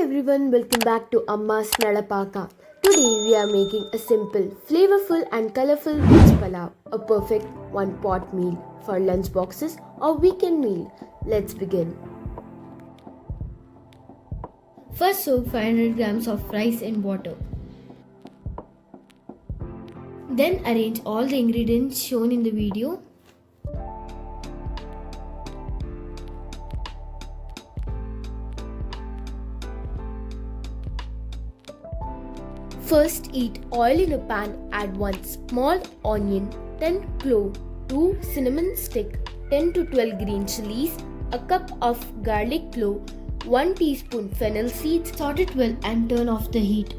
everyone, welcome back to Amma's Nadapaka. Today we are making a simple, flavorful and colorful veg pulao, a perfect one-pot meal for lunch boxes or weekend meal. Let's begin. First soak 500 grams of rice in water. Then arrange all the ingredients shown in the video. First, heat oil in a pan, add 1 small onion, 10 clove, 2 cinnamon stick, 10 to 12 green chilies, a cup of garlic clove, 1 teaspoon fennel seeds. Salt it well and turn off the heat.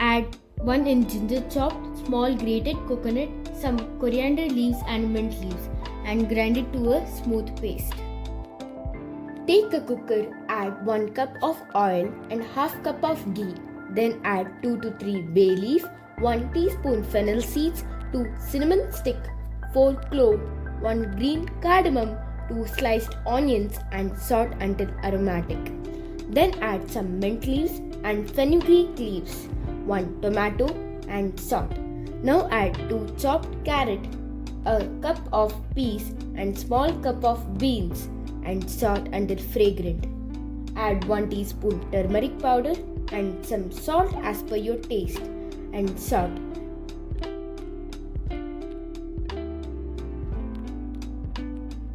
Add 1 inch ginger chopped, small grated coconut, some coriander leaves and mint leaves and grind it to a smooth paste. Take a cooker, add 1 cup of oil and half cup of ghee. Then add 2 to 3 bay leaf, 1 teaspoon fennel seeds, 2 cinnamon stick, 4 clove, 1 green cardamom, 2 sliced onions and saute until aromatic. Then add some mint leaves and fenugreek leaves, 1 tomato and salt. Now add 2 chopped carrot, a cup of peas and small cup of beans and saute until fragrant. Add 1 teaspoon turmeric powder and some salt as per your taste and saute.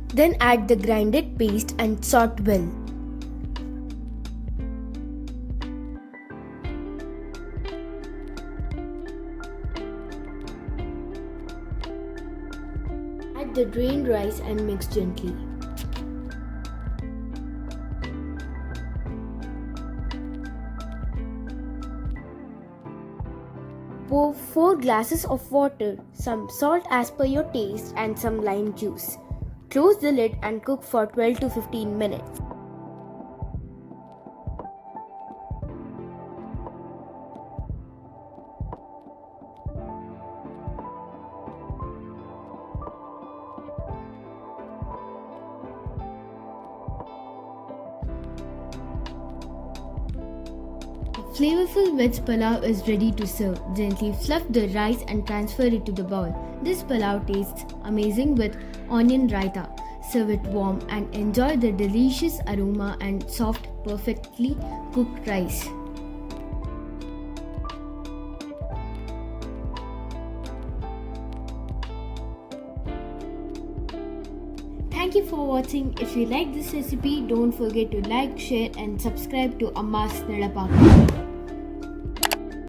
Then add the grinded paste and saute well. Add the drained rice and mix gently. Pour 4 glasses of water, some salt as per your taste and some lime juice. Close the lid and cook for 12 to 15 minutes. Flavorful veg pulao is ready to serve. Gently fluff the rice and transfer it to the bowl. This pulao tastes amazing with onion raita. Serve it warm and enjoy the delicious aroma and soft, perfectly cooked rice. Thank you for watching. If you like this recipe, don't forget to like, share and subscribe to Amma's Nadapaka.